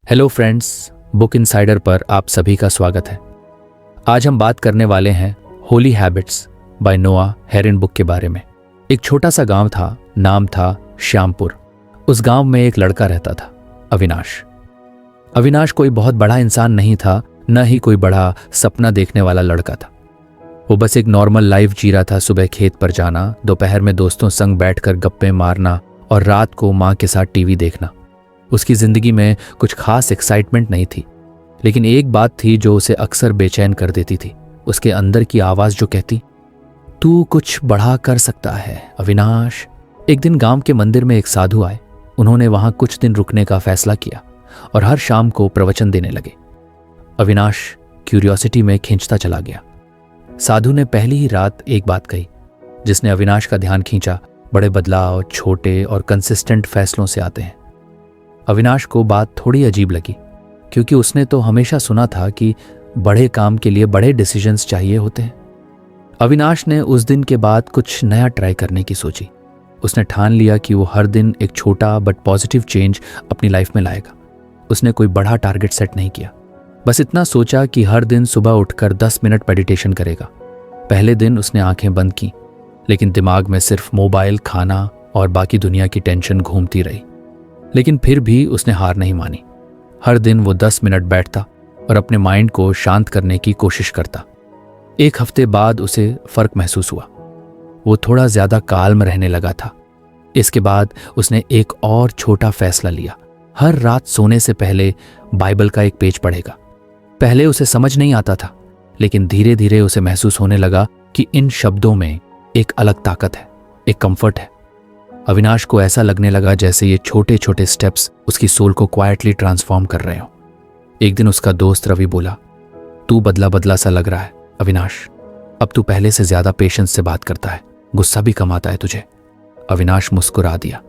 Hello friends, book insider पर आप सभी का स्वागत है। आज हम बात करने वाले हैं होली हैबिट्स बाय नोआ हेरेनबुक के बारे में। एक छोटा सा गांव था, नाम था श्यामपुर। उस गांव में एक लड़का रहता था, अविनाश। अविनाश कोई बहुत बड़ा इंसान नहीं था, न ही कोई बड़ा सपना देखने वाला लड़का था। वो बस एक नॉर्मल लाइफ जी रहा था। सुबह खेत पर जाना, दोपहर में दोस्तों संग बैठकर गप्पे मारना और रात को माँ के साथ टीवी देखना। उसकी जिंदगी में कुछ खास एक्साइटमेंट नहीं थी, लेकिन एक बात थी जो उसे अक्सर बेचैन कर देती थी। उसके अंदर की आवाज जो कहती, तू कुछ बड़ा कर सकता है अविनाश। एक दिन गांव के मंदिर में एक साधु आए। उन्होंने वहां कुछ दिन रुकने का फैसला किया और हर शाम को प्रवचन देने लगे। अविनाश क्यूरियोसिटी में खींचता चला गया। साधु ने पहली ही रात एक बात कही जिसने अविनाश का ध्यान खींचा। बड़े बदलाव छोटे और कंसिस्टेंट फैसलों से आते हैं। अविनाश को बात थोड़ी अजीब लगी, क्योंकि उसने तो हमेशा सुना था कि बड़े काम के लिए बड़े डिसीजंस चाहिए होते हैं। अविनाश ने उस दिन के बाद कुछ नया ट्राई करने की सोची। उसने ठान लिया कि वो हर दिन एक छोटा बट पॉजिटिव चेंज अपनी लाइफ में लाएगा। उसने कोई बड़ा टारगेट सेट नहीं किया, बस इतना सोचा कि हर दिन सुबह उठकर 10 मिनट मेडिटेशन करेगा। पहले दिन उसने आंखें बंद की, लेकिन दिमाग में सिर्फ मोबाइल, खाना और बाकी दुनिया की टेंशन घूमती रही। लेकिन फिर भी उसने हार नहीं मानी। हर दिन वो 10 मिनट बैठता और अपने माइंड को शांत करने की कोशिश करता। एक हफ्ते बाद उसे फर्क महसूस हुआ। वो थोड़ा ज्यादा काल्म रहने लगा था। इसके बाद उसने एक और छोटा फैसला लिया। हर रात सोने से पहले बाइबल का एक पेज पढ़ेगा। पहले उसे समझ नहीं आता था, लेकिन धीरे धीरे उसे महसूस होने लगा कि इन शब्दों में एक अलग ताकत है, एक कंफर्ट है। अविनाश को ऐसा लगने लगा जैसे ये छोटे छोटे स्टेप्स उसकी सोल को क्वाइटली ट्रांसफॉर्म कर रहे हो। एक दिन उसका दोस्त रवि बोला, तू बदला बदला सा लग रहा है अविनाश। अब तू पहले से ज्यादा पेशेंस से बात करता है, गुस्सा भी कम आता है तुझे। अविनाश मुस्कुरा दिया,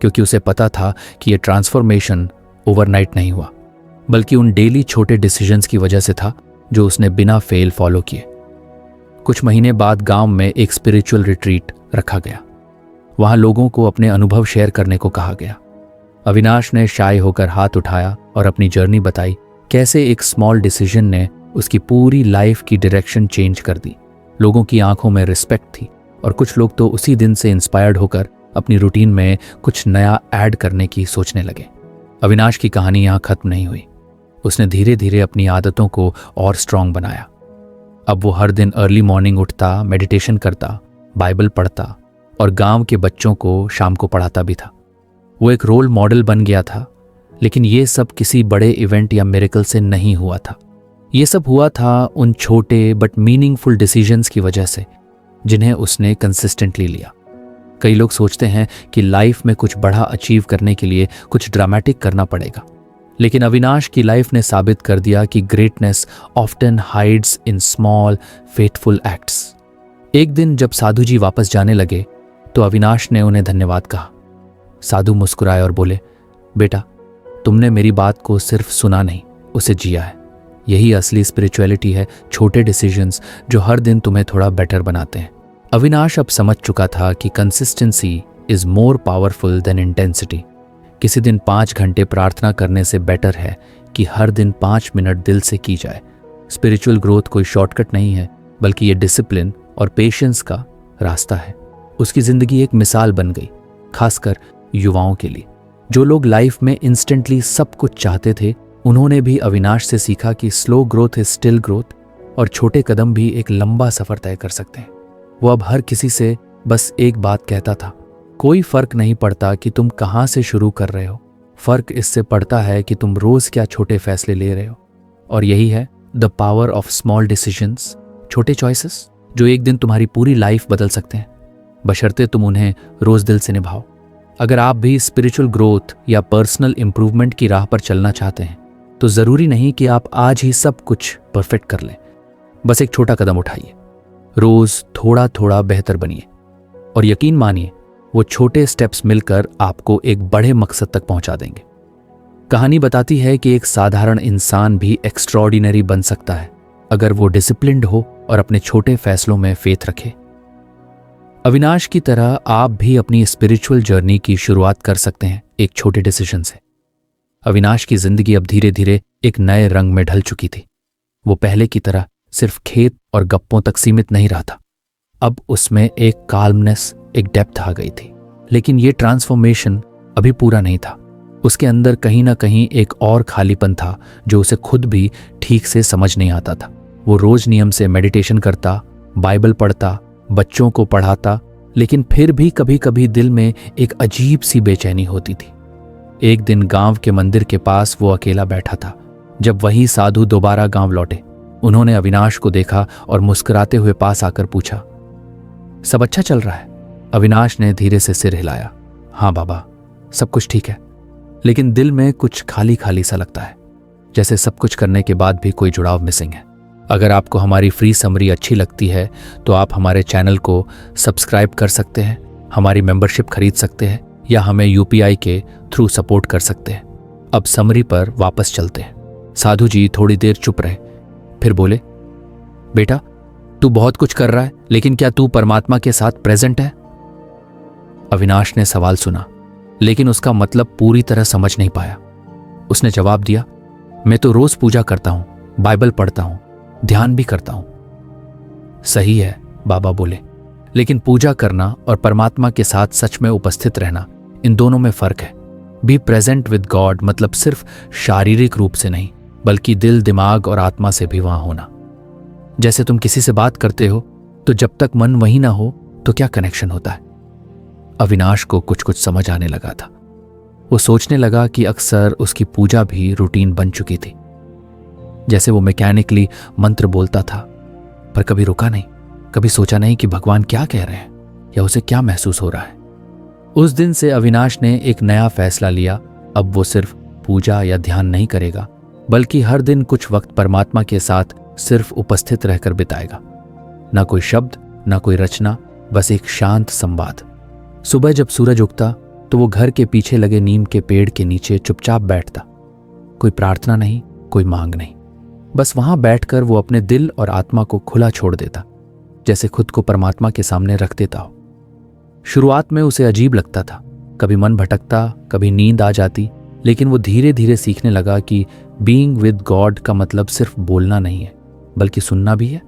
क्योंकि उसे पता था कि यह ट्रांसफॉर्मेशन ओवरनाइट नहीं हुआ, बल्कि उन डेली छोटे डिसीजंस की वजह से था जो उसने बिना फेल फॉलो किए। कुछ महीने बाद गांव में एक स्पिरिचुअल रिट्रीट रखा गया। वहां लोगों को अपने अनुभव शेयर करने को कहा गया। अविनाश ने शाय होकर हाथ उठाया और अपनी जर्नी बताई, कैसे एक स्मॉल डिसीजन ने उसकी पूरी लाइफ की डायरेक्शन चेंज कर दी। लोगों की आंखों में रिस्पेक्ट थी और कुछ लोग तो उसी दिन से इंस्पायर्ड होकर अपनी रूटीन में कुछ नया ऐड करने की सोचने लगे। अविनाश की कहानी यहाँ खत्म नहीं हुई। उसने धीरे धीरे अपनी आदतों को और स्ट्रांग बनाया। अब वो हर दिन अर्ली मॉर्निंग उठता, मेडिटेशन करता, बाइबल पढ़ता और गांव के बच्चों को शाम को पढ़ाता भी था। वो एक रोल मॉडल बन गया था। लेकिन ये सब किसी बड़े इवेंट या मिरेकल से नहीं हुआ था। ये सब हुआ था उन छोटे बट मीनिंगफुल डिसीजंस की वजह से जिन्हें उसने कंसिस्टेंटली लिया। कई लोग सोचते हैं कि लाइफ में कुछ बड़ा अचीव करने के लिए कुछ ड्रामेटिक करना पड़ेगा, लेकिन अविनाश की लाइफ ने साबित कर दिया कि greatness often hides in small faithful acts. एक दिन जब साधु जी वापस जाने लगे तो अविनाश ने उन्हें धन्यवाद कहा। साधु मुस्कुराए और बोले, बेटा, तुमने मेरी बात को सिर्फ सुना नहीं, उसे जिया है। यही असली स्पिरिचुअलिटी है, छोटे डिसीजंस जो हर दिन तुम्हें थोड़ा बेटर बनाते हैं। अविनाश अब समझ चुका था कि consistency is more powerful than intensity. किसी दिन 5 घंटे प्रार्थना करने से बेटर है कि हर दिन 5 मिनट दिल से की जाए। स्पिरिचुअल ग्रोथ कोई शॉर्टकट नहीं है, बल्कि ये डिसिप्लिन और पेशेंस का रास्ता है। उसकी जिंदगी एक मिसाल बन गई, खासकर युवाओं के लिए। जो लोग लाइफ में इंस्टेंटली सब कुछ चाहते थे, उन्होंने भी अविनाश से सीखा कि slow growth is still growth और छोटे कदम भी एक लंबा सफर तय कर सकते हैं। वो अब हर किसी से बस एक बात कहता था, कोई फर्क नहीं पड़ता कि तुम कहाँ से शुरू कर रहे हो, फर्क इससे पड़ता है कि तुम रोज क्या छोटे फैसले ले रहे हो। और यही है the power of small decisions, छोटे चॉइसेस जो एक दिन तुम्हारी पूरी लाइफ बदल सकते हैं, बशर्ते तुम उन्हें रोज दिल से निभाओ। अगर आप भी स्पिरिचुअल ग्रोथ या पर्सनल इंप्रूवमेंट की राह पर चलना चाहते हैं, तो जरूरी नहीं कि आप आज ही सब कुछ परफेक्ट कर लें। बस एक छोटा कदम उठाइए, रोज थोड़ा थोड़ा बेहतर बनिए और यकीन मानिए वो छोटे स्टेप्स मिलकर आपको एक बड़े मकसद तक पहुंचा देंगे। कहानी बताती है कि एक साधारण इंसान भी एक्स्ट्रॉर्डिनरी बन सकता है अगर वो डिसिप्लिन्ड हो और अपने छोटे फैसलों में फेथ रखे। अविनाश की तरह आप भी अपनी स्पिरिचुअल जर्नी की शुरुआत कर सकते हैं एक छोटे डिसीजन से। अविनाश की जिंदगी अब धीरे धीरे एक नए रंग में ढल चुकी थी। वो पहले की तरह सिर्फ खेत और गप्पों तक सीमित नहीं रहा था। अब उसमें एक काल्मनेस, एक डेप्थ आ गई थी। लेकिन ये ट्रांसफॉर्मेशन अभी पूरा नहीं था। उसके अंदर कहीं ना कहीं एक और खालीपन था जो उसे खुद भी ठीक से समझ नहीं आता था। वो रोज नियम से मेडिटेशन करता, बाइबल पढ़ता, बच्चों को पढ़ाता, लेकिन फिर भी कभी कभी दिल में एक अजीब सी बेचैनी होती थी। एक दिन गांव के मंदिर के पास वो अकेला बैठा था जब वही साधु दोबारा गांव लौटे। उन्होंने अविनाश को देखा और मुस्कुराते हुए पास आकर पूछा, सब अच्छा चल रहा है? अविनाश ने धीरे से सिर हिलाया। हाँ बाबा, सब कुछ ठीक है, लेकिन दिल में कुछ खाली खाली सा लगता है, जैसे सब कुछ करने के बाद भी कोई जुड़ाव मिसिंग है। अगर आपको हमारी फ्री समरी अच्छी लगती है तो आप हमारे चैनल को सब्सक्राइब कर सकते हैं, हमारी मेंबरशिप खरीद सकते हैं या हमें यूपीआई के थ्रू सपोर्ट कर सकते हैं। अब समरी पर वापस चलते हैं। साधु जी थोड़ी देर चुप रहे, फिर बोले, बेटा तू बहुत कुछ कर रहा है, लेकिन क्या तू परमात्मा के साथ प्रेजेंट है? अविनाश ने सवाल सुना, लेकिन उसका मतलब पूरी तरह समझ नहीं पाया। उसने जवाब दिया, मैं तो रोज पूजा करता हूं, बाइबल पढ़ता हूं, ध्यान भी करता हूं। सही है, बाबा बोले, लेकिन पूजा करना और परमात्मा के साथ सच में उपस्थित रहना, इन दोनों में फर्क है। बी प्रेजेंट विद गॉड मतलब सिर्फ शारीरिक रूप से नहीं, बल्कि दिल, दिमाग और आत्मा से भी वहां होना। जैसे तुम किसी से बात करते हो तो जब तक मन वहीं ना हो तो क्या कनेक्शन होता है? अविनाश को कुछ कुछ समझ आने लगा था। वो सोचने लगा कि अक्सर उसकी पूजा भी रूटीन बन चुकी थी। जैसे वो मैकेनिकली मंत्र बोलता था, पर कभी रुका नहीं, कभी सोचा नहीं कि भगवान क्या कह रहे हैं या उसे क्या महसूस हो रहा है। उस दिन से अविनाश ने एक नया फैसला लिया। अब वो सिर्फ पूजा या ध्यान नहीं करेगा, बल्कि हर दिन कुछ वक्त परमात्मा के साथ सिर्फ उपस्थित रहकर बिताएगा। ना कोई शब्द, ना कोई रचना, बस एक शांत संवाद। सुबह जब सूरज उगता तो वो घर के पीछे लगे नीम के पेड़ के नीचे चुपचाप बैठता। कोई प्रार्थना नहीं, कोई मांग नहीं, बस वहां बैठकर वो अपने दिल और आत्मा को खुला छोड़ देता, जैसे खुद को परमात्मा के सामने रख देता हो। शुरुआत में उसे अजीब लगता था, कभी मन भटकता, कभी नींद आ जाती, लेकिन वो धीरे धीरे सीखने लगा कि बीइंग विद गॉड का मतलब सिर्फ बोलना नहीं है, बल्कि सुनना भी है।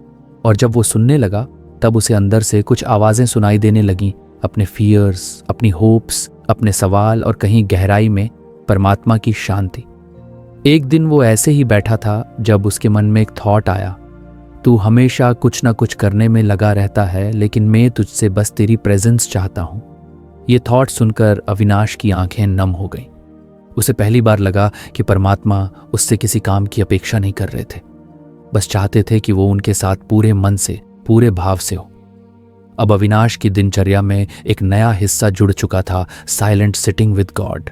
और जब वो सुनने लगा तब उसे अंदर से कुछ आवाजें सुनाई देने लगीं, अपने फियर्स, अपनी होप्स, अपने सवाल और कहीं गहराई में परमात्मा की शांति। एक दिन वो ऐसे ही बैठा था जब उसके मन में एक थॉट आया, तू हमेशा कुछ ना कुछ करने में लगा रहता है, लेकिन मैं तुझसे बस तेरी प्रेजेंस चाहता हूं। ये थॉट सुनकर अविनाश की आंखें नम हो गईं। उसे पहली बार लगा कि परमात्मा उससे किसी काम की अपेक्षा नहीं कर रहे थे, बस चाहते थे कि वो उनके साथ पूरे मन से, पूरे भाव से हो। अब अविनाश की दिनचर्या में एक नया हिस्सा जुड़ चुका था, साइलेंट सिटिंग विद गॉड।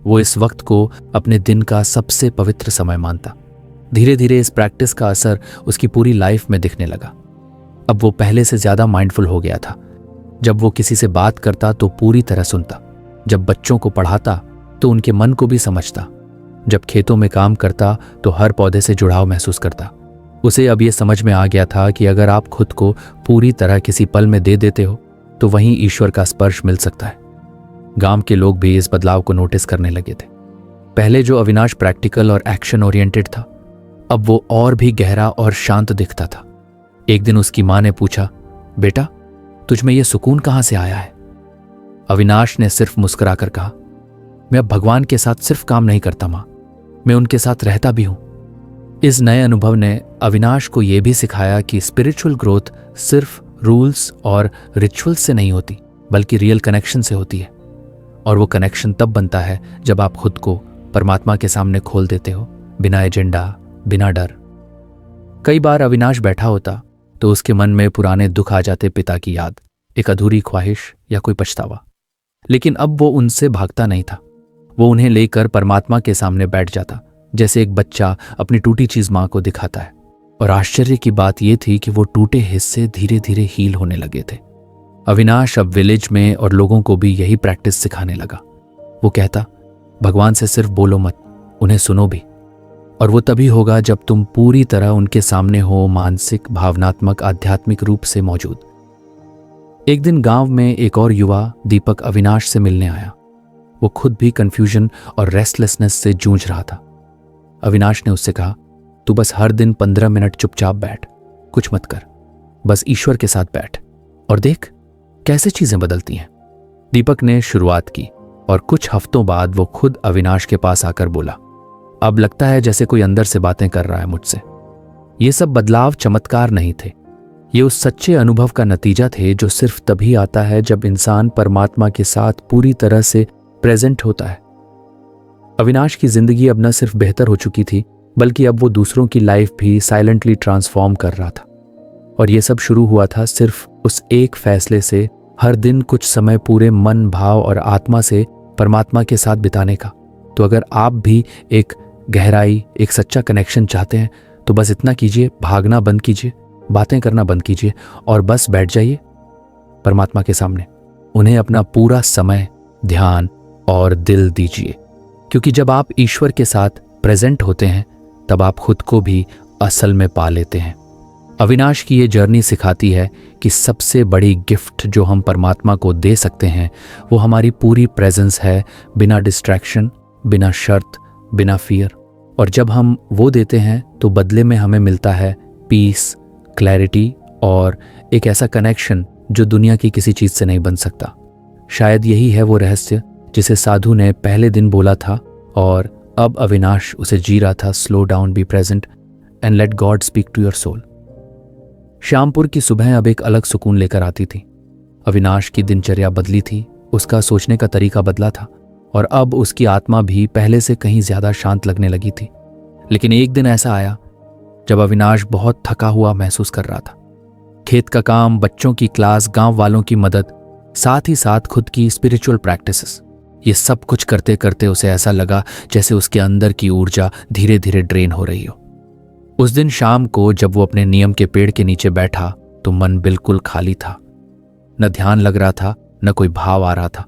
वो इस वक्त को अपने दिन का सबसे पवित्र समय मानता। धीरे धीरे इस प्रैक्टिस का असर उसकी पूरी लाइफ में दिखने लगा। अब वो पहले से ज्यादा माइंडफुल हो गया था। जब वो किसी से बात करता तो पूरी तरह सुनता, जब बच्चों को पढ़ाता तो उनके मन को भी समझता, जब खेतों में काम करता तो हर पौधे से जुड़ाव महसूस करता। उसे अब ये समझ में आ गया था कि अगर आप खुद को पूरी तरह किसी पल में दे देते हो तो वहीं ईश्वर का स्पर्श मिल सकता है। गांव के लोग भी इस बदलाव को नोटिस करने लगे थे। पहले जो अविनाश प्रैक्टिकल और एक्शन ओरिएंटेड था, अब वो और भी गहरा और शांत दिखता था। एक दिन उसकी मां ने पूछा, बेटा तुझ में ये सुकून कहां से आया है? अविनाश ने सिर्फ मुस्कुराकर कहा, मैं अब भगवान के साथ सिर्फ काम नहीं करता मां, मैं उनके साथ रहता भी हूं। इस नए अनुभव ने अविनाश को यह भी सिखाया कि स्पिरिचुअल ग्रोथ सिर्फ रूल्स और रिचुअल्स से नहीं होती, बल्कि रियल कनेक्शन से होती है। और वो कनेक्शन तब बनता है जब आप खुद को परमात्मा के सामने खोल देते हो, बिना एजेंडा, बिना डर। कई बार अविनाश बैठा होता तो उसके मन में पुराने दुख आ जाते, पिता की याद, एक अधूरी ख्वाहिश या कोई पछतावा। लेकिन अब वो उनसे भागता नहीं था, वो उन्हें लेकर परमात्मा के सामने बैठ जाता, जैसे एक बच्चा अपनी टूटी चीज मां को दिखाता है। और आश्चर्य की बात यह थी कि वो टूटे हिस्से धीरे धीरे हील होने लगे थे। अविनाश अब विलेज में और लोगों को भी यही प्रैक्टिस सिखाने लगा। वो कहता, भगवान से सिर्फ बोलो मत, उन्हें सुनो भी। और वो तभी होगा जब तुम पूरी तरह उनके सामने हो, मानसिक, भावनात्मक, आध्यात्मिक रूप से मौजूद। एक दिन गांव में एक और युवा दीपक अविनाश से मिलने आया। वो खुद भी कंफ्यूजन और रेस्टलेसनेस से जूझ रहा था। अविनाश ने उससे कहा, तू बस हर दिन 15 मिनट चुपचाप बैठ, कुछ मत कर, बस ईश्वर के साथ बैठ और देख कैसे चीजें बदलती हैं। दीपक ने शुरुआत की और कुछ हफ्तों बाद वो खुद अविनाश के पास आकर बोला, अब लगता है जैसे कोई अंदर से बातें कर रहा है मुझसे। ये सब बदलाव चमत्कार नहीं थे, ये उस सच्चे अनुभव का नतीजा थे जो सिर्फ तभी आता है जब इंसान परमात्मा के साथ पूरी तरह से प्रेजेंट होता है। अविनाश की जिंदगी अब न सिर्फ बेहतर हो चुकी थी, बल्कि अब वो दूसरों की लाइफ भी साइलेंटली ट्रांसफॉर्म कर रहा था। और ये सब शुरू हुआ था सिर्फ उस एक फैसले से, हर दिन कुछ समय पूरे मन, भाव और आत्मा से परमात्मा के साथ बिताने का। तो अगर आप भी एक गहराई, एक सच्चा कनेक्शन चाहते हैं तो बस इतना कीजिए, भागना बंद कीजिए, बातें करना बंद कीजिए और बस बैठ जाइए परमात्मा के सामने। उन्हें अपना पूरा समय, ध्यान और दिल दीजिए, क्योंकि जब आप ईश्वर के साथ प्रेजेंट होते हैं तब आप खुद को भी असल में पा लेते हैं। अविनाश की ये जर्नी सिखाती है कि सबसे बड़ी गिफ्ट जो हम परमात्मा को दे सकते हैं वो हमारी पूरी प्रेजेंस है, बिना डिस्ट्रैक्शन, बिना शर्त, बिना फियर। और जब हम वो देते हैं तो बदले में हमें मिलता है पीस, क्लैरिटी और एक ऐसा कनेक्शन जो दुनिया की किसी चीज से नहीं बन सकता। शायद यही है वो रहस्य जिसे साधु ने पहले दिन बोला था और अब अविनाश उसे जी रहा था। Slow down, be present and let God speak to your soul. Shyampur की सुबह अब एक अलग सुकून लेकर आती थी। अविनाश की दिनचर्या बदली थी, उसका सोचने का तरीका बदला था और अब उसकी आत्मा भी पहले से कहीं ज्यादा शांत लगने लगी थी। लेकिन एक दिन ऐसा आया जब अविनाश बहुत थका हुआ महसूस कर रहा था। खेत का काम, बच्चों की क्लास, गांव वालों की मदद, साथ ही साथ खुद की स्पिरिचुअल प्रैक्टिसेस, ये सब कुछ करते करते उसे ऐसा लगा जैसे उसके अंदर की ऊर्जा धीरे धीरे ड्रेन हो रही हो। उस दिन शाम को जब वो अपने नियम के पेड़ के नीचे बैठा तो मन बिल्कुल खाली था। न ध्यान लग रहा था, न कोई भाव आ रहा था।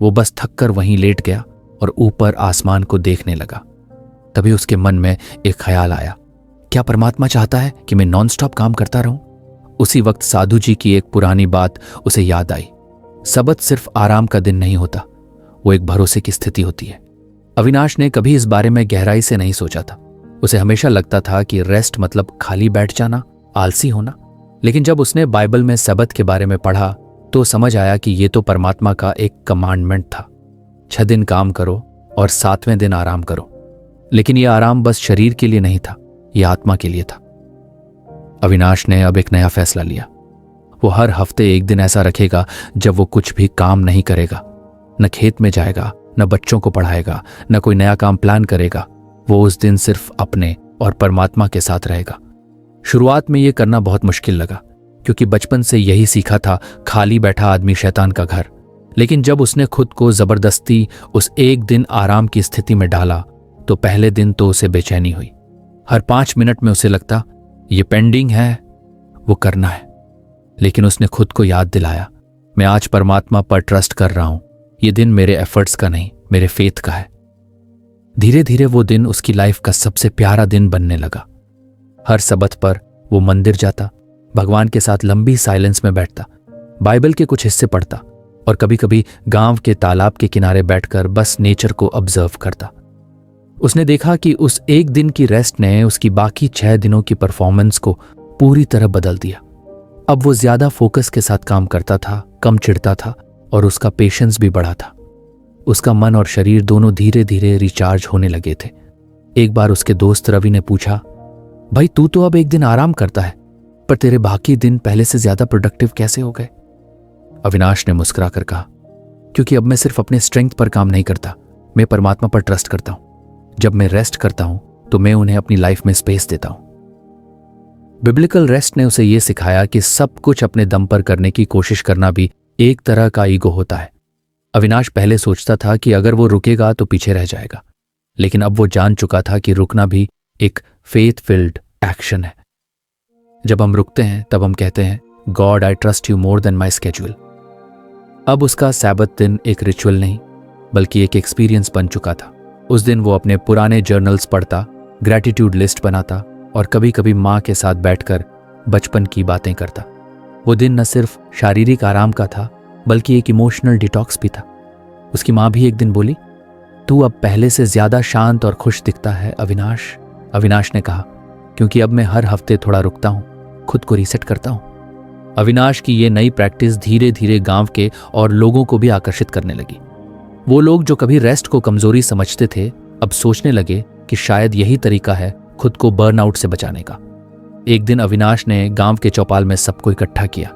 वो बस थक कर वहीं लेट गया और ऊपर आसमान को देखने लगा। तभी उसके मन में एक ख्याल आया, क्या परमात्मा चाहता है कि मैं नॉनस्टॉप काम करता रहूं? उसी वक्त साधु जी की एक पुरानी बात उसे याद आई। सबत सिर्फ आराम का दिन नहीं होता, वो एक भरोसे की स्थिति होती है। अविनाश ने कभी इस बारे में गहराई से नहीं सोचा था। उसे हमेशा लगता था कि रेस्ट मतलब खाली बैठ जाना, आलसी होना। लेकिन जब उसने बाइबल में सबत के बारे में पढ़ा तो समझ आया कि ये तो परमात्मा का एक कमांडमेंट था। 6 दिन काम करो और 7वें दिन आराम करो। लेकिन यह आराम बस शरीर के लिए नहीं था, यह आत्मा के लिए था। अविनाश ने अब एक नया फैसला लिया। वो हर हफ्ते एक दिन ऐसा रखेगा जब वो कुछ भी काम नहीं करेगा, न खेत में जाएगा, न बच्चों को पढ़ाएगा, न कोई नया काम प्लान करेगा। वो उस दिन सिर्फ अपने और परमात्मा के साथ रहेगा। शुरुआत में यह करना बहुत मुश्किल लगा, क्योंकि बचपन से यही सीखा था, खाली बैठा आदमी शैतान का घर। लेकिन जब उसने खुद को जबरदस्ती उस एक दिन आराम की स्थिति में डाला तो पहले दिन तो उसे बेचैनी हुई। हर 5 मिनट में उसे लगता ये पेंडिंग है, वो करना है। लेकिन उसने खुद को याद दिलाया, मैं आज परमात्मा पर ट्रस्ट कर रहा हूं, ये दिन मेरे एफर्ट्स का नहीं, मेरे फेथ का है। धीरे धीरे वो दिन उसकी लाइफ का सबसे प्यारा दिन बनने लगा। हर सबत पर वो मंदिर जाता, भगवान के साथ लंबी साइलेंस में बैठता, बाइबल के कुछ हिस्से पढ़ता और कभी कभी गांव के तालाब के किनारे बैठकर बस नेचर को ऑब्जर्व करता। उसने देखा कि उस एक दिन की रेस्ट ने उसकी बाकी 6 दिनों की परफॉर्मेंस को पूरी तरह बदल दिया। अब वो ज्यादा फोकस के साथ काम करता था, कम चिढ़ता था और उसका पेशेंस भी बढ़ा था। उसका मन और शरीर दोनों धीरे धीरे रिचार्ज होने लगे थे। एक बार उसके दोस्त रवि ने पूछा, भाई तू तो अब एक दिन आराम करता है, पर तेरे बाकी दिन पहले से ज्यादा प्रोडक्टिव कैसे हो गए? अविनाश ने मुस्कुरा कर कहा, क्योंकि अब मैं सिर्फ अपने स्ट्रेंथ पर काम नहीं करता, मैं परमात्मा पर ट्रस्ट करता हूं। जब मैं रेस्ट करता हूं तो मैं उन्हें अपनी लाइफ में स्पेस देता हूं। बिब्लिकल रेस्ट ने उसे यह सिखाया कि सब कुछ अपने दम पर करने की कोशिश करना भी एक तरह का ईगो होता है। अविनाश पहले सोचता था कि अगर वो रुकेगा तो पीछे रह जाएगा, लेकिन अब वो जान चुका था कि रुकना भी एक फेथ फिल्ड एक्शन है। जब हम रुकते हैं तब हम कहते हैं, God I trust you more than my schedule. अब उसका सैबत दिन एक रिचुअल नहीं बल्कि एक एक्सपीरियंस बन चुका था। उस दिन वो अपने पुराने जर्नल्स पढ़ता, ग्रैटिट्यूड लिस्ट बनाता और कभी कभी माँ के साथ बैठकर बचपन की बातें करता। वो दिन न सिर्फ शारीरिक आराम का था बल्कि एक इमोशनल डिटॉक्स भी था। उसकी माँ भी एक दिन बोली, तू अब पहले से ज्यादा शांत और खुश दिखता है अविनाश। अविनाश ने कहा, क्योंकि अब मैं हर हफ्ते थोड़ा रुकता हूँ, खुद को रीसेट करता हूँ। अविनाश की ये नई प्रैक्टिस धीरे धीरे गांव के और लोगों को भी आकर्षित करने लगी। वो लोग जो कभी रेस्ट को कमजोरी समझते थे, अब सोचने लगे कि शायद यही तरीका है खुद को बर्नआउट से बचाने का। एक दिन अविनाश ने गांव के चौपाल में सबको इकट्ठा किया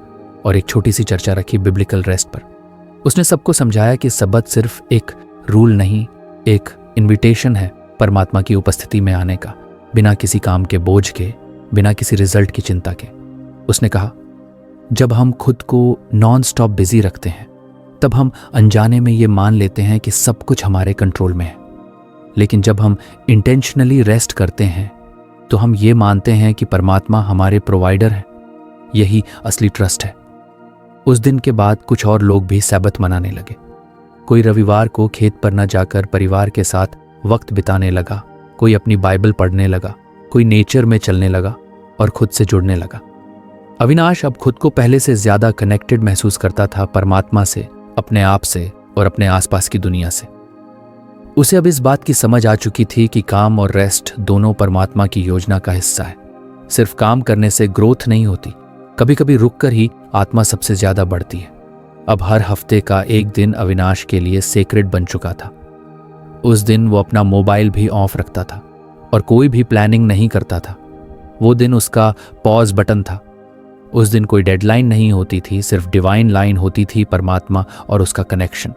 और एक छोटी सी चर्चा रखी बिब्लिकल रेस्ट पर। उसने सबको समझाया कि सबत सिर्फ एक रूल नहीं, एक इनविटेशन है परमात्मा की उपस्थिति में आने का, बिना किसी काम के बोझ के, बिना किसी रिजल्ट की चिंता के। उसने कहा, जब हम खुद को नॉन स्टॉप बिजी रखते हैं तब हम अनजाने में ये मान लेते हैं कि सब कुछ हमारे कंट्रोल में है। लेकिन जब हम इंटेंशनली रेस्ट करते हैं तो हम ये मानते हैं कि परमात्मा हमारे प्रोवाइडर है। यही असली ट्रस्ट है। उस दिन के बाद कुछ और लोग भी सब्बत मनाने लगे। कोई रविवार को खेत पर न जाकर परिवार के साथ वक्त बिताने लगा, कोई अपनी बाइबल पढ़ने लगा, कोई नेचर में चलने लगा और खुद से जुड़ने लगा। अविनाश अब खुद को पहले से ज्यादा कनेक्टेड महसूस करता था परमात्मा से, अपने आप से और अपने आसपास की दुनिया से। उसे अब इस बात की समझ आ चुकी थी कि काम और रेस्ट दोनों परमात्मा की योजना का हिस्सा है। सिर्फ काम करने से ग्रोथ नहीं होती, कभी कभी रुककर ही आत्मा सबसे ज्यादा बढ़ती है। अब हर हफ्ते का एक दिन अविनाश के लिए सेक्रेड बन चुका था। उस दिन वो अपना मोबाइल भी ऑफ रखता था और कोई भी प्लानिंग नहीं करता था। वो दिन उसका पॉज बटन था। उस दिन कोई डेडलाइन नहीं होती थी, सिर्फ डिवाइन लाइन होती थी, परमात्मा और उसका कनेक्शन।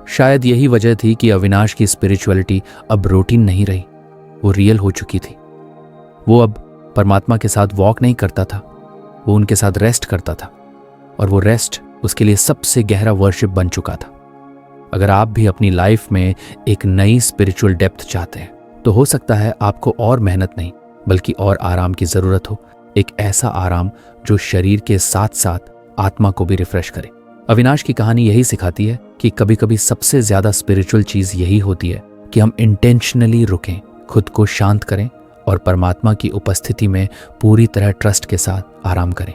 शायद यही वजह थी कि अविनाश की स्पिरिचुअलिटी अब रूटीन नहीं रही, वो रियल हो चुकी थी। वो अब परमात्मा के साथ वॉक नहीं करता था, वो उनके साथ रेस्ट करता था और वो रेस्ट उसके लिए सबसे गहरा वर्शिप बन चुका था। अगर आप भी अपनी लाइफ में एक नई स्पिरिचुअल डेप्थ चाहते हैं तो हो सकता है आपको और मेहनत नहीं बल्कि और आराम की जरूरत हो। एक ऐसा आराम जो शरीर के साथ साथ आत्मा को भी रिफ्रेश करे। अविनाश की कहानी यही सिखाती है कि कभी कभी सबसे ज्यादा स्पिरिचुअल चीज यही होती है कि हम इंटेंशनली रुकें, खुद को शांत करें और परमात्मा की उपस्थिति में पूरी तरह ट्रस्ट के साथ आराम करें।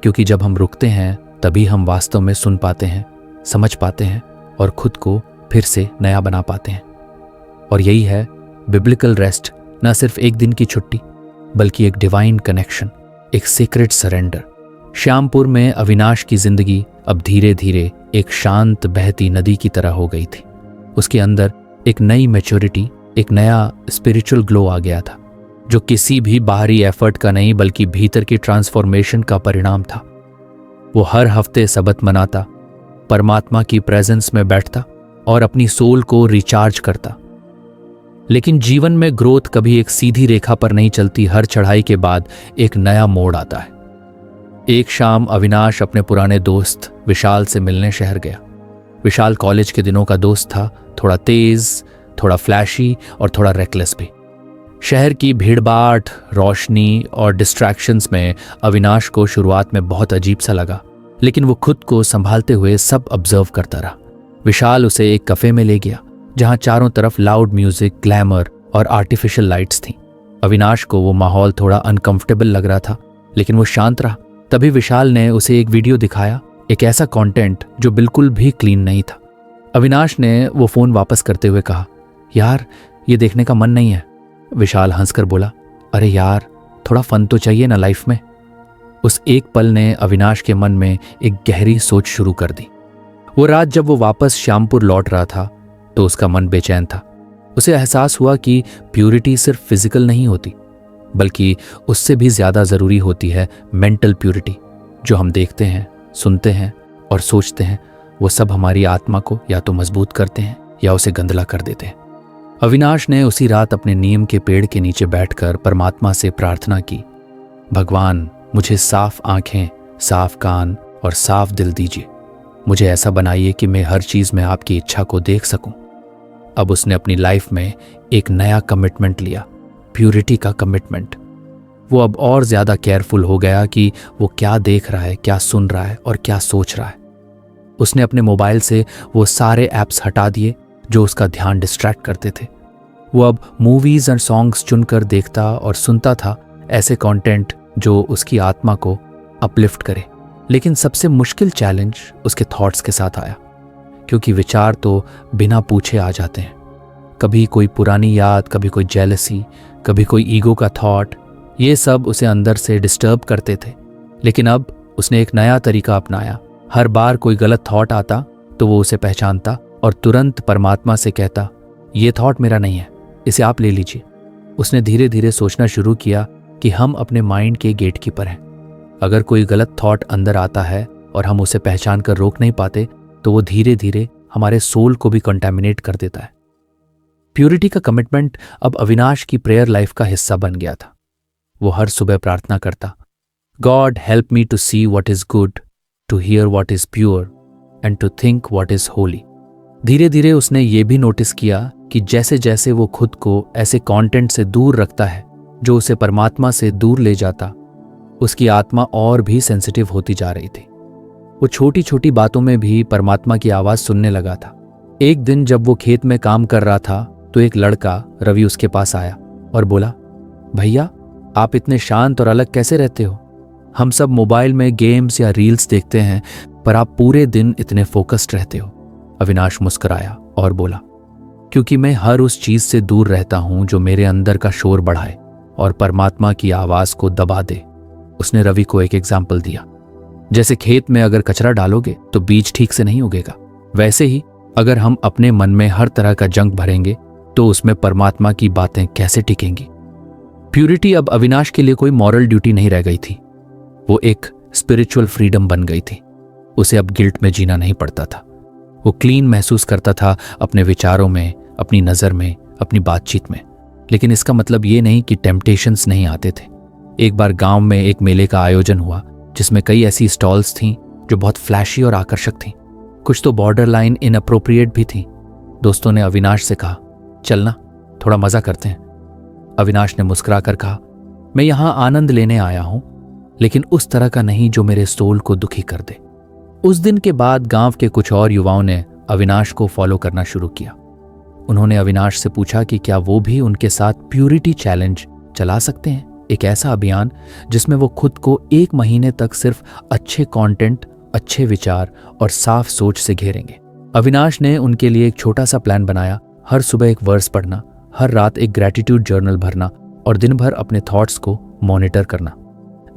क्योंकि जब हम रुकते हैं तभी हम वास्तव में सुन पाते हैं, समझ पाते हैं और खुद को फिर से नया बना पाते हैं। और यही है बिब्लिकल रेस्ट, न सिर्फ एक दिन की छुट्टी बल्कि एक डिवाइन कनेक्शन, एक सीक्रेट सरेंडर। श्यामपुर में अविनाश की जिंदगी अब धीरे धीरे एक शांत बहती नदी की तरह हो गई थी। उसके अंदर एक नई मैच्योरिटी, एक नया स्पिरिचुअल ग्लो आ गया था जो किसी भी बाहरी एफर्ट का नहीं बल्कि भीतर की ट्रांसफॉर्मेशन का परिणाम था। वो हर हफ्ते सबत मनाता, परमात्मा की प्रेजेंस में बैठता और अपनी सोल को रिचार्ज करता। लेकिन जीवन में ग्रोथ कभी एक सीधी रेखा पर नहीं चलती। हर चढ़ाई के बाद एक नया मोड़ आता है। एक शाम अविनाश अपने पुराने दोस्त विशाल से मिलने शहर गया। विशाल कॉलेज के दिनों का दोस्त था, थोड़ा तेज, थोड़ा फ्लैशी और थोड़ा रेकलेस भी। शहर की भीड़भाड़, रोशनी और डिस्ट्रैक्शंस में अविनाश को शुरुआत में बहुत अजीब सा लगा, लेकिन वो खुद को संभालते हुए सब ऑब्जर्व करता रहा। विशाल उसे एक कैफे में ले गया जहां चारों तरफ लाउड म्यूजिक, ग्लैमर और आर्टिफिशियल लाइट्स थीं। अविनाश को वो माहौल थोड़ा अनकंफर्टेबल लग रहा था, लेकिन वो शांत रहा। तभी विशाल ने उसे एक वीडियो दिखाया, एक ऐसा कंटेंट जो बिल्कुल भी क्लीन नहीं था। अविनाश ने वो फोन वापस करते हुए कहा, यार ये देखने का मन नहीं है। विशाल हंसकर बोला, अरे यार थोड़ा फन तो चाहिए ना लाइफ में। उस एक पल ने अविनाश के मन में एक गहरी सोच शुरू कर दी। वो रात जब वो वापस श्यामपुर लौट रहा था तो उसका मन बेचैन था। उसे एहसास हुआ कि प्यूरिटी सिर्फ फिजिकल नहीं होती बल्कि उससे भी ज्यादा जरूरी होती है मेंटल प्यूरिटी। जो हम देखते हैं, सुनते हैं और सोचते हैं वो सब हमारी आत्मा को या तो मजबूत करते हैं या उसे गंदला कर देते हैं। अविनाश ने उसी रात अपने नीम के पेड़ के नीचे बैठकर परमात्मा से प्रार्थना की, भगवान मुझे साफ आंखें, साफ कान और साफ दिल दीजिए। मुझे ऐसा बनाइए कि मैं हर चीज में आपकी इच्छा को देख सकूं। अब उसने अपनी लाइफ में एक नया कमिटमेंट लिया, प्यूरिटी का कमिटमेंट। वो अब और ज्यादा केयरफुल हो गया कि वो क्या देख रहा है, क्या सुन रहा है और क्या सोच रहा है। उसने अपने मोबाइल से वो सारे ऐप्स हटा दिए जो उसका ध्यान डिस्ट्रैक्ट करते थे। वो अब मूवीज और सॉन्ग्स चुनकर देखता और सुनता था, ऐसे कंटेंट जो उसकी आत्मा को अपलिफ्ट करे। लेकिन सबसे मुश्किल चैलेंज उसके थॉट्स के साथ आया, क्योंकि विचार तो बिना पूछे आ जाते हैं। कभी कोई पुरानी याद, कभी कोई जेलसी, कभी कोई ईगो का थॉट, ये सब उसे अंदर से डिस्टर्ब करते थे। लेकिन अब उसने एक नया तरीका अपनाया। हर बार कोई गलत थॉट आता तो वो उसे पहचानता और तुरंत परमात्मा से कहता, ये थॉट मेरा नहीं है, इसे आप ले लीजिए। उसने धीरे धीरे सोचना शुरू किया कि हम अपने माइंड के गेटकीपर हैं। अगर कोई गलत थॉट अंदर आता है और हम उसे पहचान कर रोक नहीं पाते तो वो धीरे धीरे हमारे सोल को भी कंटामिनेट कर देता है। प्यूरिटी का कमिटमेंट अब अविनाश की प्रेयर लाइफ का हिस्सा बन गया था। वो हर सुबह प्रार्थना करता, God help me to see what is good, to hear what is pure and to think what is holy. धीरे धीरे उसने ये भी नोटिस किया कि जैसे जैसे वो खुद को ऐसे कंटेंट से दूर रखता है जो उसे परमात्मा से दूर ले जाता, उसकी आत्मा और भी सेंसिटिव होती जा रही थी। वो छोटी छोटी बातों में भी परमात्मा की आवाज सुनने लगा था। एक दिन जब वो खेत में काम कर रहा था तो एक लड़का रवि उसके पास आया और बोला, भैया आप इतने शांत और अलग कैसे रहते हो? हम सब मोबाइल में गेम्स या रील्स देखते हैं पर आप पूरे दिन इतने फोकस्ड रहते हो। अविनाश मुस्कुराया और बोला, क्योंकि मैं हर उस चीज से दूर रहता हूं जो मेरे अंदर का शोर बढ़ाए और परमात्मा की आवाज को दबा दे। उसने रवि को एक एग्जाम्पल दिया, जैसे खेत में अगर कचरा डालोगे तो बीज ठीक से नहीं उगेगा, वैसे ही अगर हम अपने मन में हर तरह का जंक भरेंगे तो उसमें परमात्मा की बातें कैसे टिकेंगी। प्यूरिटी अब अविनाश के लिए कोई मॉरल ड्यूटी नहीं रह गई थी, वो एक स्पिरिचुअल फ्रीडम बन गई थी। उसे अब गिल्ट में जीना नहीं पड़ता था। वो क्लीन महसूस करता था अपने विचारों में, अपनी नज़र में, अपनी बातचीत में। लेकिन इसका मतलब ये नहीं कि टेम्पटेशंस नहीं आते थे। एक बार गांव में एक मेले का आयोजन हुआ जिसमें कई ऐसी स्टॉल्स थीं जो बहुत फ्लैशी और आकर्षक थीं। कुछ तो बॉर्डर लाइन इनअप्रोप्रिएट भी थीं। दोस्तों ने अविनाश से कहा, चलना थोड़ा मजा करते हैं। अविनाश ने मुस्कुरा कर कहा, मैं यहां आनंद लेने आया हूं, लेकिन उस तरह का नहीं जो मेरे सोल को दुखी कर दे। उस दिन के बाद गांव के कुछ और युवाओं ने अविनाश को फॉलो करना शुरू किया। उन्होंने अविनाश से पूछा कि क्या वो भी उनके साथ प्यूरिटी चैलेंज चला सकते हैं, एक ऐसा अभियान जिसमें वो खुद को 1 महीने तक सिर्फ अच्छे कंटेंट, अच्छे विचार और साफ सोच से घेरेंगे। अविनाश ने उनके लिए एक छोटा सा प्लान बनाया, हर सुबह एक वर्स पढ़ना, हर रात एक ग्रैटिट्यूड जर्नल भरना और दिन भर अपने थॉट्स को मॉनिटर करना।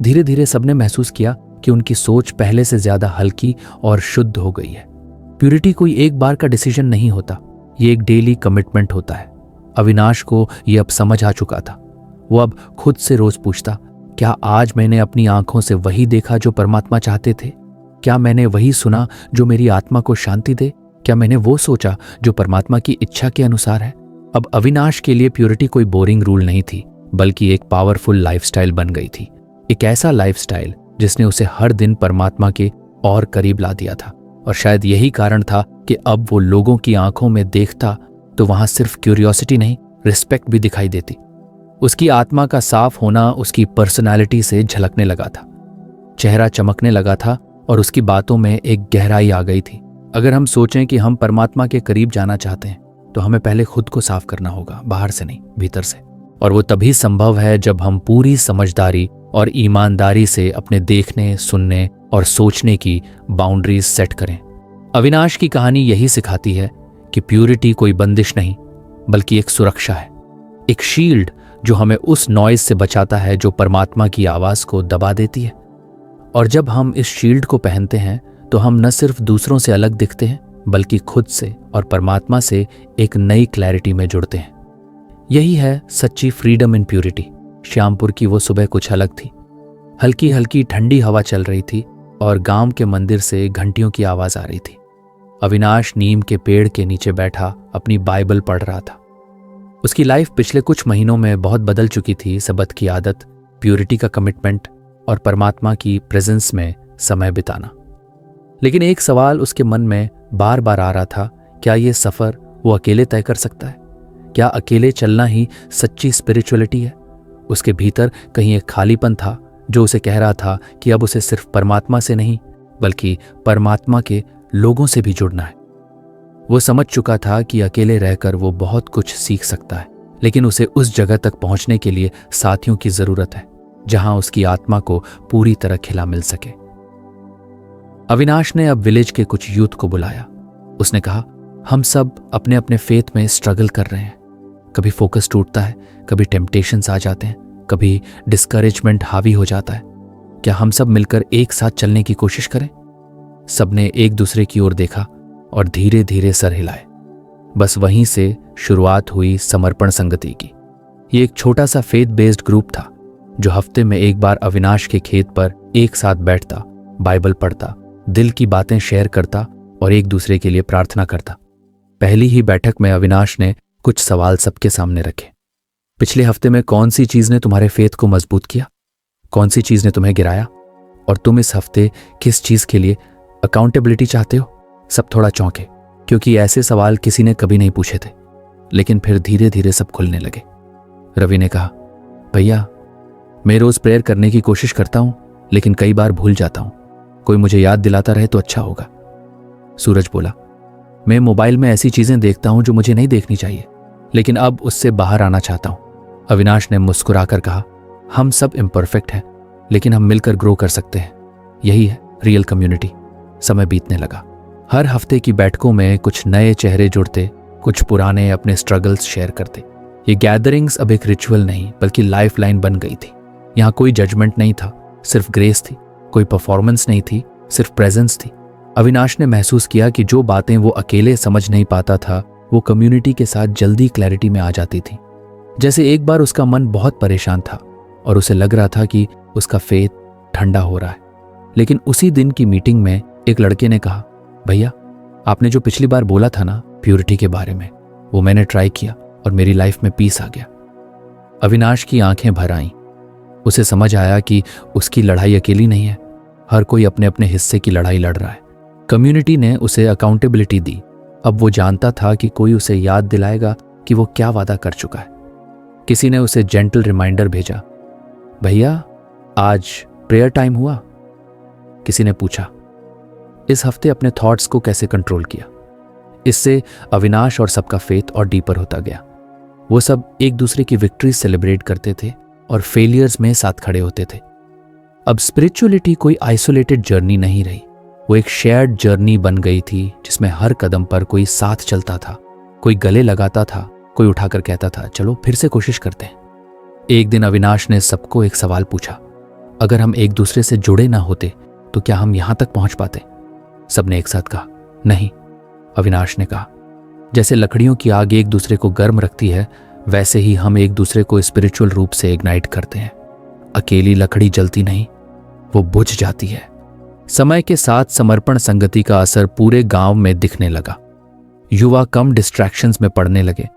धीरे धीरे सबने महसूस किया कि उनकी सोच पहले से ज्यादा हल्की और शुद्ध हो गई है। प्यूरिटी कोई एक बार का डिसीजन नहीं होता, ये एक डेली कमिटमेंट होता है। अविनाश को ये अब समझ आ चुका था। वो अब खुद से रोज पूछता, क्या आज मैंने अपनी आंखों से वही देखा जो परमात्मा चाहते थे? क्या मैंने वही सुना जो मेरी आत्मा को शांति दे? क्या मैंने वो सोचा जो परमात्मा की इच्छा के अनुसार है? अब अविनाश के लिए प्यूरिटी कोई बोरिंग रूल नहीं थी, बल्कि एक पावरफुल लाइफस्टाइल बन गई थी। एक ऐसा लाइफस्टाइल जिसने उसे हर दिन परमात्मा के और करीब ला दिया था। और शायद यही कारण था कि अब वो लोगों की आंखों में देखता तो वहां सिर्फ क्यूरियोसिटी नहीं, रिस्पेक्ट भी दिखाई देती। उसकी आत्मा का साफ होना उसकी पर्सनालिटी से झलकने लगा था। चेहरा चमकने लगा था और उसकी बातों में एक गहराई आ गई थी। अगर हम सोचें कि हम परमात्मा के करीब जाना चाहते हैं तो हमें पहले खुद को साफ करना होगा, बाहर से नहीं, भीतर से। और वो तभी संभव है जब हम पूरी समझदारी और ईमानदारी से अपने देखने, सुनने और सोचने की बाउंड्रीज सेट करें। अविनाश की कहानी यही सिखाती है कि प्यूरिटी कोई बंदिश नहीं, बल्कि एक सुरक्षा है, एक शील्ड जो हमें उस नॉइज से बचाता है जो परमात्मा की आवाज को दबा देती है। और जब हम इस शील्ड को पहनते हैं तो हम न सिर्फ दूसरों से अलग दिखते हैं, बल्कि खुद से और परमात्मा से एक नई क्लैरिटी में जुड़ते हैं। यही है सच्ची फ्रीडम इन प्यूरिटी। श्यामपुर की वो सुबह कुछ अलग थी। हल्की हल्की ठंडी हवा चल रही थी और गांव के मंदिर से घंटियों की आवाज आ रही थी। अविनाश नीम के पेड़ के नीचे बैठा अपनी बाइबल पढ़ रहा था। उसकी लाइफ पिछले कुछ महीनों में बहुत बदल चुकी थी। सबत की आदत, प्यूरिटी का कमिटमेंट और परमात्मा की प्रेजेंस में समय बिताना। लेकिन एक सवाल उसके मन में बार बार आ रहा था, क्या ये सफर वो अकेले तय कर सकता है? क्या अकेले चलना ही सच्ची स्पिरिचुअलिटी है? उसके भीतर कहीं एक खालीपन था जो उसे कह रहा था कि अब उसे सिर्फ परमात्मा से नहीं, बल्कि परमात्मा के लोगों से भी जुड़ना है। वो समझ चुका था कि अकेले रहकर वो बहुत कुछ सीख सकता है, लेकिन उसे उस जगह तक पहुंचने के लिए साथियों की जरूरत है जहां उसकी आत्मा को पूरी तरह खिला मिल सके। अविनाश ने अब विलेज के कुछ यूथ को बुलाया। उसने कहा, हम सब अपने अपने फेथ में स्ट्रगल कर रहे हैं। कभी फोकस टूटता है, कभी टेम्पटेशंस आ जाते हैं, कभी डिस्करेजमेंट हावी हो जाता है। क्या हम सब मिलकर एक साथ चलने की कोशिश करें? सबने एक दूसरे की ओर देखा और धीरे धीरे सर हिलाए। बस वहीं से शुरुआत हुई समर्पण संगति की। ये एक छोटा सा फेथ बेस्ड ग्रुप था जो हफ्ते में एक बार अविनाश के खेत पर एक साथ बैठता, बाइबल पढ़ता, दिल की बातें शेयर करता और एक दूसरे के लिए प्रार्थना करता। पहली ही बैठक में अविनाश ने कुछ सवाल सबके सामने रखे। पिछले हफ्ते में कौन सी चीज ने तुम्हारे फेथ को मजबूत किया? कौन सी चीज ने तुम्हें गिराया? और तुम इस हफ्ते किस चीज के लिए अकाउंटेबिलिटी चाहते हो? सब थोड़ा चौंके, क्योंकि ऐसे सवाल किसी ने कभी नहीं पूछे थे। लेकिन फिर धीरे धीरे सब खुलने लगे। रवि ने कहा, भैया, मैं रोज प्रेयर करने की कोशिश करता हूं, लेकिन कई बार भूल जाता हूं। कोई मुझे याद दिलाता रहे तो अच्छा होगा। सूरज बोला, मैं मोबाइल में ऐसी चीजें देखता हूं जो मुझे नहीं देखनी चाहिए, लेकिन अब उससे बाहर आना चाहता हूं। अविनाश ने मुस्कुराकर कहा, हम सब इम्परफेक्ट हैं, लेकिन हम मिलकर ग्रो कर सकते हैं। यही है रियल कम्युनिटी। समय बीतने लगा। हर हफ्ते की बैठकों में कुछ नए चेहरे जुड़ते, कुछ पुराने अपने स्ट्रगल्स शेयर करते। ये गैदरिंग्स अब एक रिचुअल नहीं बल्कि लाइफ लाइन बन गई थी। यहाँ कोई जजमेंट नहीं था, सिर्फ ग्रेस थी। कोई परफॉर्मेंस नहीं थी, सिर्फ प्रेजेंस थी। अविनाश ने महसूस किया कि जो बातें वो अकेले समझ नहीं पाता था, वो कम्युनिटी के साथ जल्दी क्लैरिटी में आ जाती थी। जैसे एक बार उसका मन बहुत परेशान था और उसे लग रहा था कि उसका फेथ ठंडा हो रहा है। लेकिन उसी दिन की मीटिंग में एक लड़के ने कहा, भैया, आपने जो पिछली बार बोला था ना प्योरिटी के बारे में, वो मैंने ट्राई किया और मेरी लाइफ में पीस आ गया। अविनाश की आंखें भर आईं। उसे समझ आया कि उसकी लड़ाई अकेली नहीं है, हर कोई अपने अपने हिस्से की लड़ाई लड़ रहा है। कम्युनिटी ने उसे अकाउंटेबिलिटी दी। अब वो जानता था कि कोई उसे याद दिलाएगा कि वो क्या वादा कर चुका है। किसी ने उसे जेंटल रिमाइंडर भेजा, भैया, आज प्रेयर टाइम हुआ? किसी ने पूछा, इस हफ्ते अपने थॉट्स को कैसे कंट्रोल किया? इससे अविनाश और सबका फेथ और डीपर होता गया। वो सब एक दूसरे की विक्ट्री सेलिब्रेट करते थे और फेलियर्स में साथ खड़े होते थे। अब स्पिरिचुअलिटी कोई आइसोलेटेड जर्नी नहीं रही, वो एक शेयर्ड जर्नी बन गई थी जिसमें हर कदम पर कोई साथ चलता था, कोई गले लगाता था, कोई उठाकर कहता था, चलो फिर से कोशिश करते हैं। एक दिन अविनाश ने सबको एक सवाल पूछा, अगर हम एक दूसरे से जुड़े ना होते तो क्या हम यहां तक पहुंच पाते? सबने एक साथ कहा, नहीं। अविनाश ने कहा, जैसे लकड़ियों की आग एक दूसरे को गर्म रखती है, वैसे ही हम एक दूसरे को स्पिरिचुअल रूप से इग्नाइट करते हैं। अकेली लकड़ी जलती नहीं, वो बुझ जाती है। समय के साथ समर्पण संगति का असर पूरे गांव में दिखने लगा। युवा कम डिस्ट्रैक्शंस में पड़ने लगे,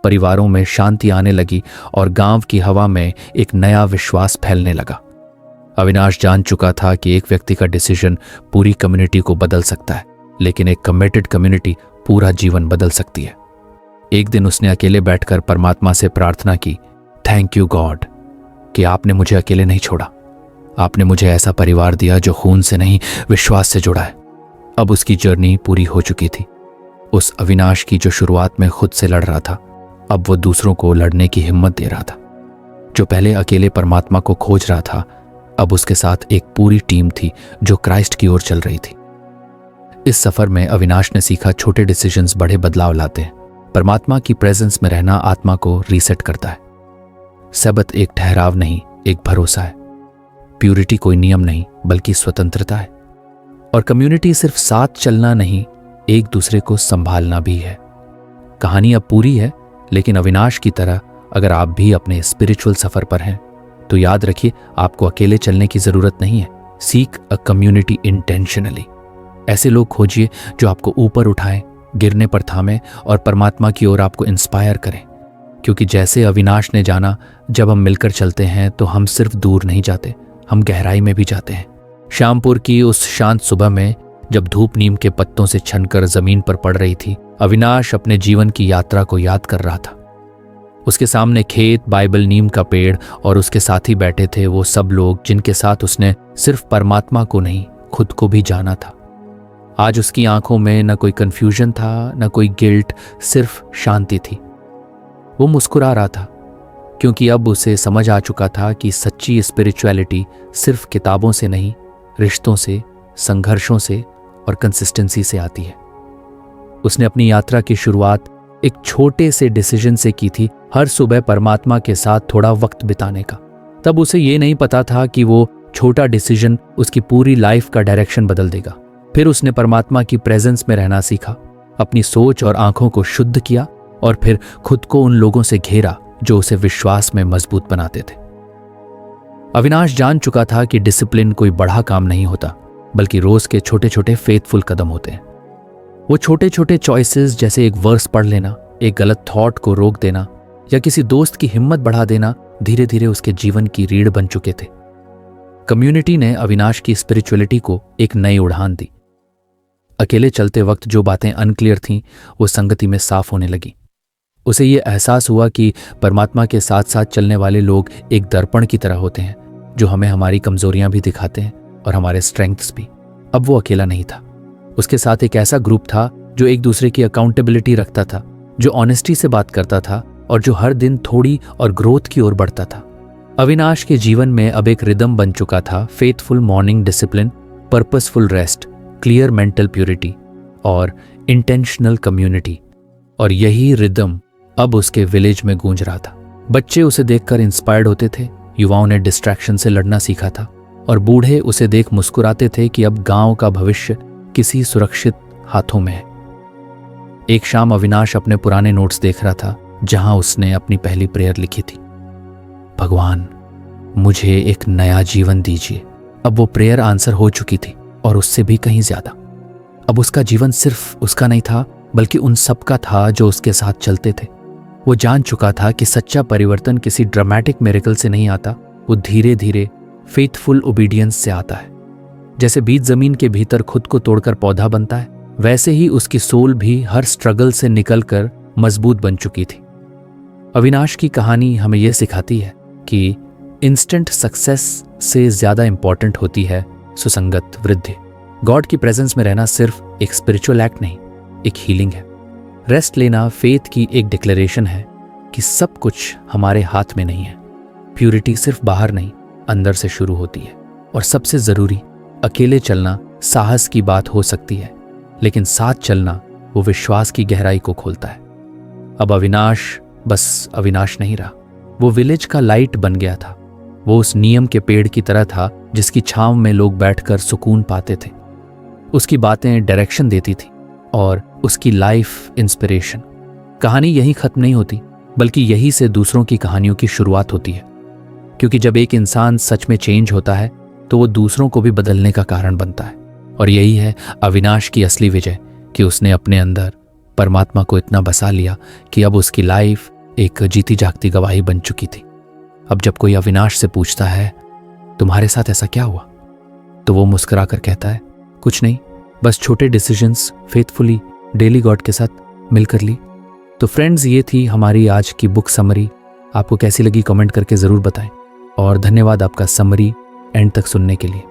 परिवारों में शांति आने लगी और गांव की हवा में एक नया विश्वास फैलने लगा। अविनाश जान चुका था कि एक व्यक्ति का डिसीजन पूरी कम्युनिटी को बदल सकता है, लेकिन एक कमिटेड कम्युनिटी पूरा जीवन बदल सकती है। एक दिन उसने अकेले बैठकर परमात्मा से प्रार्थना की, थैंक यू गॉड कि आपने मुझे अकेले नहीं छोड़ा। आपने मुझे ऐसा परिवार दिया जो खून से नहीं विश्वास से जुड़ा है। अब उसकी जर्नी पूरी हो चुकी थी। उस अविनाश की जो शुरुआत में खुद से लड़ रहा था, अब वो दूसरों को लड़ने की हिम्मत दे रहा था। जो पहले अकेले परमात्मा को खोज रहा था, अब उसके साथ एक पूरी टीम थी जो क्राइस्ट की ओर चल रही थी। इस सफर में अविनाश ने सीखा, छोटे डिसीजंस बड़े बदलाव लाते हैं। परमात्मा की प्रेजेंस में रहना आत्मा को रीसेट करता है। सबत एक ठहराव नहीं, एक भरोसा है। प्यूरिटी कोई नियम नहीं बल्कि स्वतंत्रता है। और कम्युनिटी सिर्फ साथ चलना नहीं, एक दूसरे को संभालना भी है। कहानी अब पूरी है, लेकिन अविनाश की तरह अगर आप भी अपने स्पिरिचुअल सफर पर हैं तो याद रखिए, आपको अकेले चलने की जरूरत नहीं है। Seek a community intentionally. ऐसे लोग खोजिए जो आपको ऊपर उठाएं, गिरने पर थामें और परमात्मा की ओर आपको इंस्पायर करें। क्योंकि जैसे अविनाश ने जाना, जब हम मिलकर चलते हैं तो हम सिर्फ दूर नहीं जाते, हम गहराई में भी जाते हैं। श्यामपुर की उस शांत सुबह में जब धूप नीम के पत्तों से छनकर जमीन पर पड़ रही थी, अविनाश अपने जीवन की यात्रा को याद कर रहा था। उसके सामने खेत, बाइबल, नीम का पेड़ और उसके साथ ही बैठे थे वो सब लोग जिनके साथ उसने सिर्फ परमात्मा को नहीं, खुद को भी जाना था। आज उसकी आंखों में न कोई कंफ्यूजन था, न कोई गिल्ट, सिर्फ शांति थी। वो मुस्कुरा रहा था क्योंकि अब उसे समझ आ चुका था कि सच्ची स्पिरिचुअलिटी सिर्फ किताबों से नहीं, रिश्तों से, संघर्षों से और कंसिस्टेंसी से आती है। उसने अपनी यात्रा की शुरुआत एक छोटे से डिसीजन से की थी, हर सुबह परमात्मा के साथ थोड़ा वक्त बिताने का। तब उसे ये नहीं पता था कि वो छोटा डिसीजन उसकी पूरी लाइफ का डायरेक्शन बदल देगा। फिर उसने परमात्मा की प्रेजेंस में रहना सीखा, अपनी सोच और आंखों को शुद्ध किया और फिर खुद को उन लोगों से घेरा जो उसे विश्वास में मजबूत बनाते थे। अविनाश जान चुका था कि डिसिप्लिन कोई बड़ा काम नहीं होता, बल्कि रोज के छोटे छोटे फेथफुल कदम होते हैं। वो छोटे छोटे चॉइसेस जैसे एक वर्स पढ़ लेना, एक गलत थॉट को रोक देना या किसी दोस्त की हिम्मत बढ़ा देना धीरे धीरे उसके जीवन की रीढ़ बन चुके थे। कम्युनिटी ने अविनाश की स्पिरिचुअलिटी को एक नई उड़ान दी। अकेले चलते वक्त जो बातें अनक्लियर थीं वो संगति में साफ होने लगी। उसे ये एहसास हुआ कि परमात्मा के साथ साथ चलने वाले लोग एक दर्पण की तरह होते हैं जो हमें हमारी कमजोरियां भी दिखाते हैं और हमारे स्ट्रेंथ्स भी। अब वो अकेला नहीं था, उसके साथ एक ऐसा ग्रुप था जो एक दूसरे की अकाउंटेबिलिटी रखता था, जो ऑनेस्टी से बात करता था और जो हर दिन थोड़ी और ग्रोथ की ओर बढ़ता था। अविनाश के जीवन में अब एक रिदम बन चुका था, faithful morning discipline, purposeful rest, clear mental purity और इंटेंशनल कम्युनिटी। और यही रिदम अब उसके विलेज में गूंज रहा था। बच्चे उसे देखकर इंस्पायर्ड होते थे, युवाओं ने डिस्ट्रैक्शन से लड़ना सीखा था और बूढ़े उसे देख मुस्कुराते थे कि अब गांव का भविष्य किसी सुरक्षित हाथों में है। एक शाम अविनाश अपने पुराने नोट्स देख रहा था जहां उसने अपनी पहली प्रेयर लिखी थी, भगवान मुझे एक नया जीवन दीजिए। अब वो प्रेयर आंसर हो चुकी थी और उससे भी कहीं ज्यादा। अब उसका जीवन सिर्फ उसका नहीं था बल्कि उन सब का था जो उसके साथ चलते थे। वो जान चुका था कि सच्चा परिवर्तन किसी ड्रामेटिक मिरेकल से नहीं आता, वो धीरे धीरे फेथफुल ओबीडियंस से आता है। जैसे बीज जमीन के भीतर खुद को तोड़कर पौधा बनता है, वैसे ही उसकी सोल भी हर स्ट्रगल से निकलकर मजबूत बन चुकी थी। अविनाश की कहानी हमें यह सिखाती है कि इंस्टेंट सक्सेस से ज्यादा इंपॉर्टेंट होती है सुसंगत वृद्धि। गॉड की प्रेजेंस में रहना सिर्फ एक स्पिरिचुअल एक्ट नहीं, एक हीलिंग है। रेस्ट लेना फेथ की एक डिक्लेरेशन है कि सब कुछ हमारे हाथ में नहीं है। प्यूरिटी सिर्फ बाहर नहीं, अंदर से शुरू होती है। और सबसे जरूरी, अकेले चलना साहस की बात हो सकती है, लेकिन साथ चलना वो विश्वास की गहराई को खोलता है। अब अविनाश बस अविनाश नहीं रहा, वो विलेज का लाइट बन गया था। वो उस नीम के पेड़ की तरह था जिसकी छांव में लोग बैठकर सुकून पाते थे। उसकी बातें डायरेक्शन देती थी और उसकी लाइफ इंस्पिरेशन। कहानी यहीं खत्म नहीं होती, बल्कि यहीं से दूसरों की कहानियों की शुरुआत होती है। क्योंकि जब एक इंसान सच में चेंज होता है तो वो दूसरों को भी बदलने का कारण बनता है। और यही है अविनाश की असली विजय, कि उसने अपने अंदर परमात्मा को इतना बसा लिया कि अब उसकी लाइफ एक जीती जागती गवाही बन चुकी थी। अब जब कोई अविनाश से पूछता है तुम्हारे साथ ऐसा क्या हुआ, तो वो मुस्कुरा कर कहता है कुछ नहीं, बस छोटे डिसीजंस फेथफुली डेली गॉड के साथ मिलकर ली। तो फ्रेंड्स, ये थी हमारी आज की बुक समरी। आपको कैसी लगी कमेंट करके ज़रूर बताएं और धन्यवाद आपका समरी एंड तक सुनने के लिए।